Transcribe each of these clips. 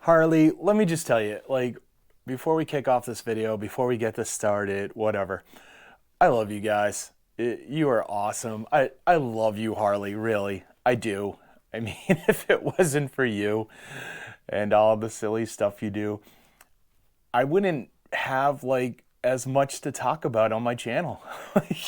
Harley, let me just tell you, before we kick off this video, before we get this started, whatever, I love you guys. You are awesome. I love you, Harley, really. I do. I mean, if it wasn't for you and all the silly stuff you do, I wouldn't have, as much to talk about on my channel.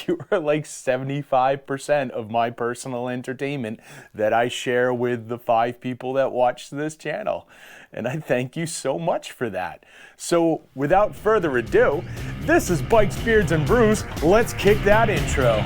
You are 75% of my personal entertainment that I share with the 5 people that watch this channel. And I thank you so much for that. So without further ado, this is Bikes, Beards, and Brews. Let's kick that intro.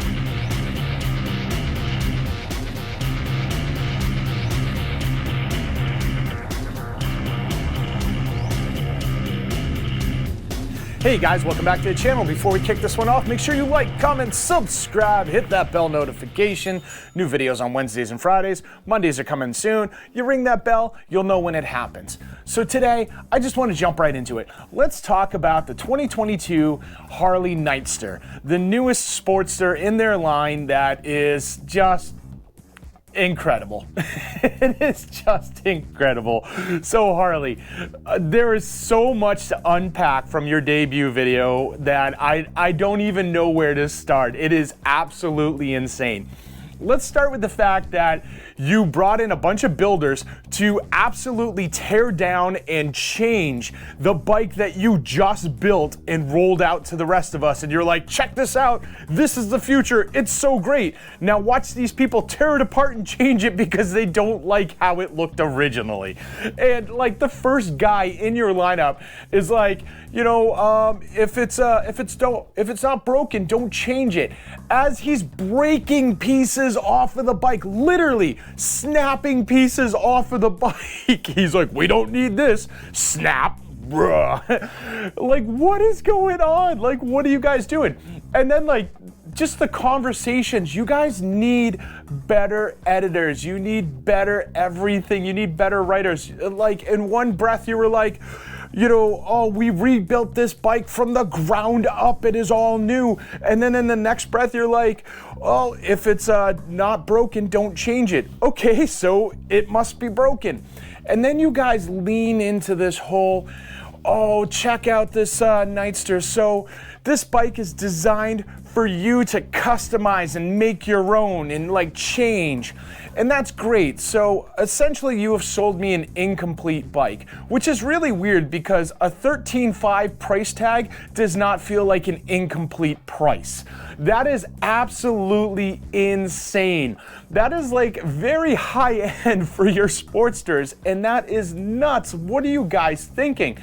Hey guys, welcome back to the channel. Before we kick this one off, make sure you like, comment, subscribe, hit that bell notification. New videos on Wednesdays and Fridays. Mondays are coming soon. You ring that bell, you'll know when it happens. So today, I just want to jump right into it. Let's talk about the 2022 Harley Nightster, the newest Sportster in their line that is just incredible. It is just incredible. So Harley, there is so much to unpack from your debut video that I don't even know where to start. It is absolutely insane. Let's start with the fact that you brought in a bunch of builders to absolutely tear down and change the bike that you just built and rolled out to the rest of us. And you're like, check this out. This is the future. It's so great. Now watch these people tear it apart and change it because they don't like how it looked originally. And the first guy in your lineup is like, if it's not broken, don't change it. As he's breaking pieces off of the bike, literally snapping pieces off of the bike. He's like, we don't need this. Snap. Bruh. What is going on? What are you guys doing? And then just the conversations. You guys need better editors. You need better everything. You need better writers. In one breath, you were like, oh, we rebuilt this bike from the ground up. It is all new. And then in the next breath, you're like, oh, if it's not broken, don't change it. Okay, so it must be broken. And then you guys lean into this whole, oh, check out this Nightster. So this bike is designed for you to customize and make your own and change. And that's great. So essentially you have sold me an incomplete bike, which is really weird because a $13,500 price tag does not feel like an incomplete price. That is absolutely insane. That is very high end for your Sportsters, and that is nuts. What are you guys thinking?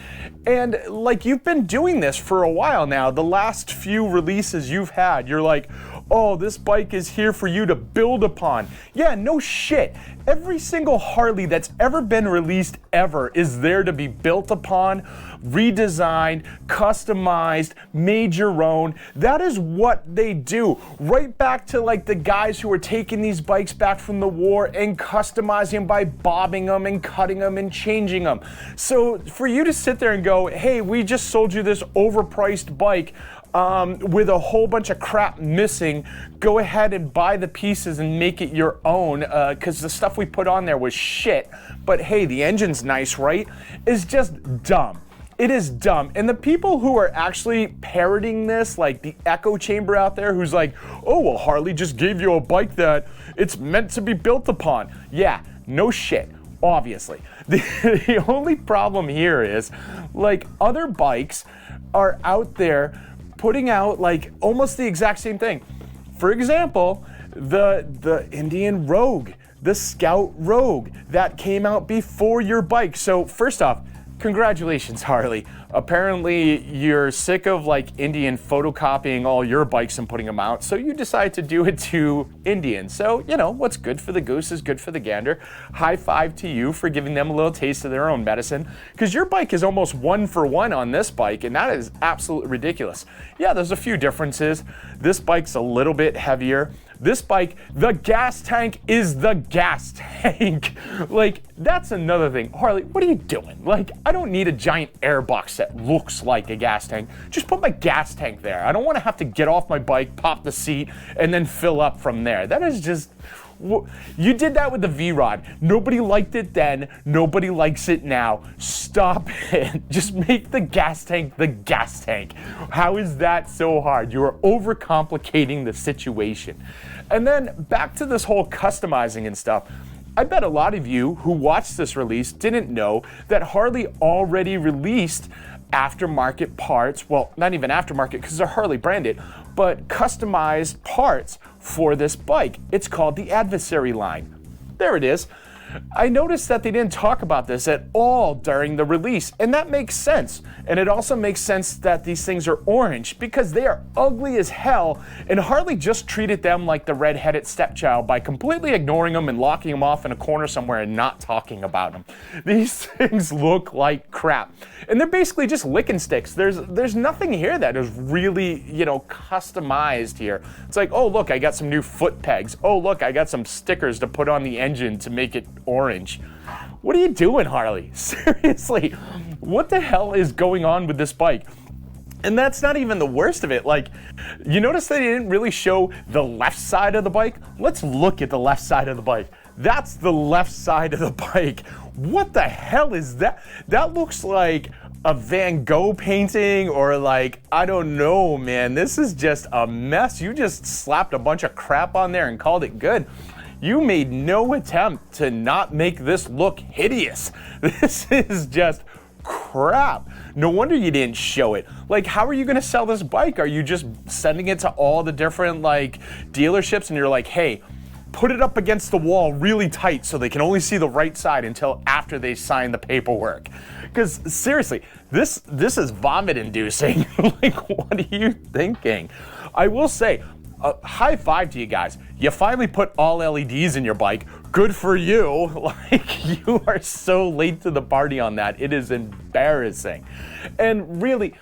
And you've been doing this for a while now. The last few releases you've had, you're like, oh, this bike is here for you to build upon. Yeah, no shit. Every single Harley that's ever been released ever is there to be built upon, redesigned, customized, made your own. That is what they do. Right back to the guys who are taking these bikes back from the war and customizing them by bobbing them and cutting them and changing them. So for you to sit there and go, hey, we just sold you this overpriced bike with a whole bunch of crap missing, go ahead and buy the pieces and make it your own, because the stuff we put on there was shit, but hey, the engine's nice, right? Is just dumb. It is dumb. And the people who are actually parroting this, like the echo chamber out there who's like, oh, well, Harley just gave you a bike that it's meant to be built upon. Yeah, no shit, obviously. The only problem here is other bikes are out there putting out almost the exact same thing. For example, the Indian Rogue, the Scout Rogue that came out before your bike. So first off, congratulations, Harley. Apparently you're sick of Indian photocopying all your bikes and putting them out, so you decide to do it to Indian. So, what's good for the goose is good for the gander. High five to you for giving them a little taste of their own medicine, because your bike is almost 1-for-1 on this bike, and that is absolutely ridiculous. Yeah, there's a few differences. This bike's a little bit heavier. This bike, the gas tank is the gas tank. That's another thing. Harley, what are you doing? I don't need a giant airbox that looks like a gas tank. Just put my gas tank there. I don't want to have to get off my bike, pop the seat, and then fill up from there. That is just, You did that with the V-Rod. Nobody liked it then. Nobody likes it now. Stop it. Just make the gas tank the gas tank. How is that so hard? You are overcomplicating the situation. And then back to this whole customizing and stuff. I bet a lot of you who watched this release didn't know that Harley already released aftermarket parts, well, not even aftermarket because they're Harley branded, but customized parts for this bike. It's called the Adversary line. There it is. I noticed that they didn't talk about this at all during the release, and that makes sense. And it also makes sense that these things are orange because they are ugly as hell, and Harley just treated them like the red-headed stepchild by completely ignoring them and locking them off in a corner somewhere and not talking about them. These things look like crap, and they're basically just licking sticks. There's nothing here that is really, customized here. It's like, oh look, I got some new foot pegs. Oh look, I got some stickers to put on the engine to make it orange. What are you doing, Harley? Seriously, what the hell is going on with this bike? And that's not even the worst of it. Like, you notice they didn't really show the left side of the bike? Let's look at the left side of the bike. That's the left side of the bike. What the hell is that? That looks like a Van Gogh painting or like, I don't know, man. This is just a mess. You just slapped a bunch of crap on there and called it good. You made no attempt to not make this look hideous. This is just crap. No wonder you didn't show it. Like, how are you gonna sell this bike? Are you just sending it to all the different dealerships and you're like, hey, put it up against the wall really tight so they can only see the right side until after they sign the paperwork? Because seriously, this is vomit inducing. Like, what are you thinking? I will say, high five to you guys. You finally put all LEDs in your bike. Good for you. Like, you are so late to the party on that. It is embarrassing. And really,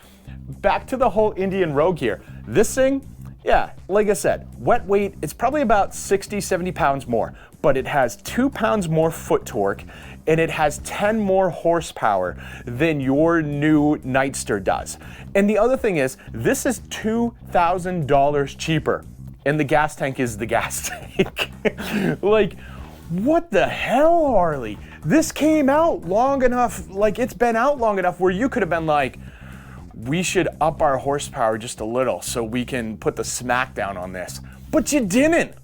back to the whole Indian Rogue here. This thing, yeah, like I said, wet weight, it's probably about 60, 70 pounds more, but it has 2 pounds more foot torque and it has 10 more horsepower than your new Nightster does. And the other thing is, this is $2,000 cheaper, and the gas tank is the gas tank. Like, what the hell, Harley? This came out long enough, it's been out long enough where you could have been like, we should up our horsepower just a little so we can put the smack down on this. But you didn't.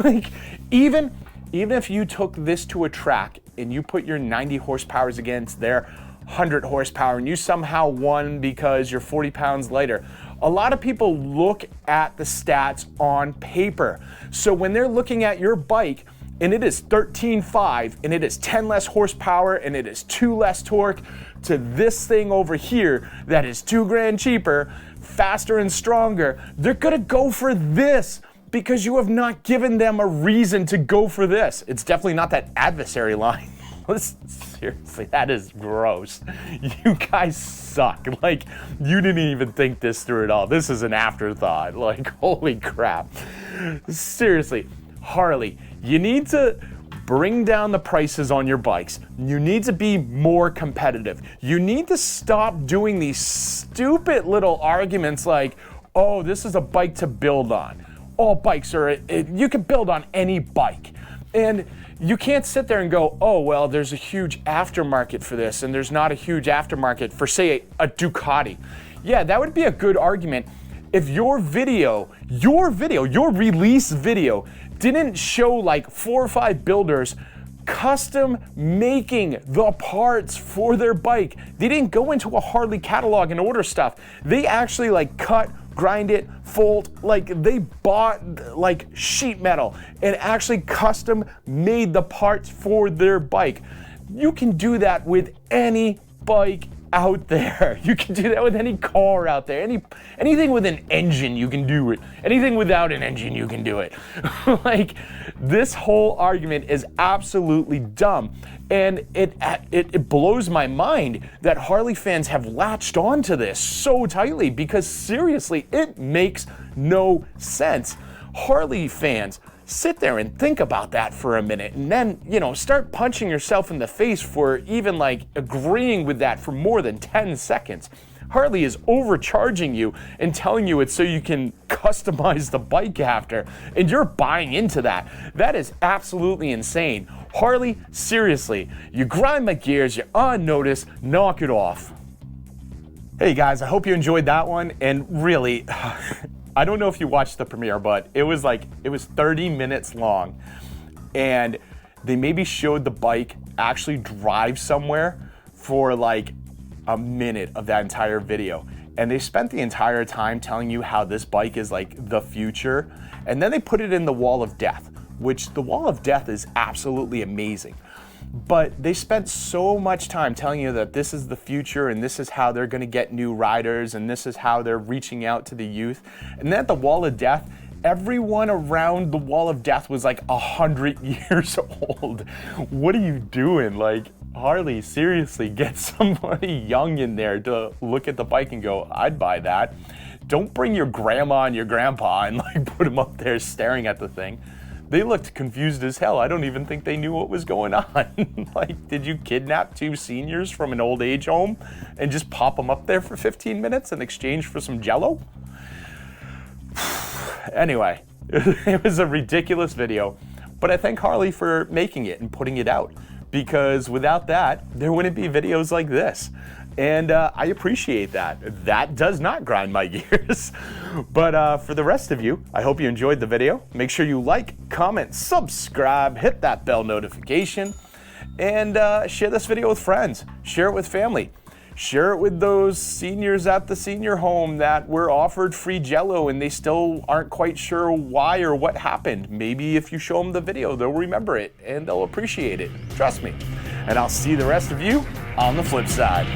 Like, even if you took this to a track and you put your 90 horsepowers against their 100 horsepower and you somehow won because you're 40 pounds lighter, a lot of people look at the stats on paper. So when they're looking at your bike and it is 13.5 and it is 10 less horsepower and it is 2 less torque to this thing over here that is $2,000 cheaper, faster and stronger, they're gonna go for this because you have not given them a reason to go for this. It's definitely not that Adversary line. Seriously, that is gross. You guys suck. Like, you didn't even think this through at all. This is an afterthought. Like, holy crap. Seriously, Harley, you need to bring down the prices on your bikes. You need to be more competitive. You need to stop doing these stupid little arguments like, oh, this is a bike to build on. All bikes are, you can build on any bike. And you can't sit there and go, oh, well, there's a huge aftermarket for this, and there's not a huge aftermarket for, say, a Ducati. Yeah, that would be a good argument if your release video didn't show like 4 or 5 builders custom making the parts for their bike. They didn't go into a Harley catalog and order stuff. They actually cut, grind it, fold, they bought sheet metal and actually custom made the parts for their bike. You can do that with any bike out there. You can do that with any car out there. Anything with an engine, you can do it. Anything without an engine, you can do it. This whole argument is absolutely dumb. And it blows my mind that Harley fans have latched onto this so tightly because seriously, it makes no sense. Harley fans, Sit there and think about that for a minute, and then, you know, start punching yourself in the face for even like agreeing with that for more than 10 seconds. Harley is overcharging you and telling you it's so you can customize the bike after, and you're buying into that. That is absolutely insane. Harley, seriously, you grind my gears, you're on notice, knock it off. Hey guys, I hope you enjoyed that one, and really, I don't know if you watched the premiere, but it was 30 minutes long, and they maybe showed the bike actually drive somewhere for like a minute of that entire video. And they spent the entire time telling you how this bike is like the future. And then they put it in the wall of death, which the wall of death is absolutely amazing. But they spent so much time telling you that this is the future and this is how they're gonna get new riders and this is how they're reaching out to the youth. And then at the wall of death, everyone around the wall of death was like 100 years old. What are you doing? Like, Harley, seriously, get somebody young in there to look at the bike and go, I'd buy that. Don't bring your grandma and your grandpa and like put them up there staring at the thing. They looked confused as hell. I don't even think they knew what was going on. Like, did you kidnap two seniors from an old age home and just pop them up there for 15 minutes in exchange for some Jell-O? Anyway, it was a ridiculous video, but I thank Harley for making it and putting it out, because without that, there wouldn't be videos like this. And I appreciate that. That does not grind my gears. But for the rest of you, I hope you enjoyed the video. Make sure you like, comment, subscribe, hit that bell notification, and share this video with friends. Share it with family. Share it with those seniors at the senior home that were offered free Jell-O and they still aren't quite sure why or what happened. Maybe if you show them the video, they'll remember it and they'll appreciate it. Trust me. And I'll see the rest of you on the flip side.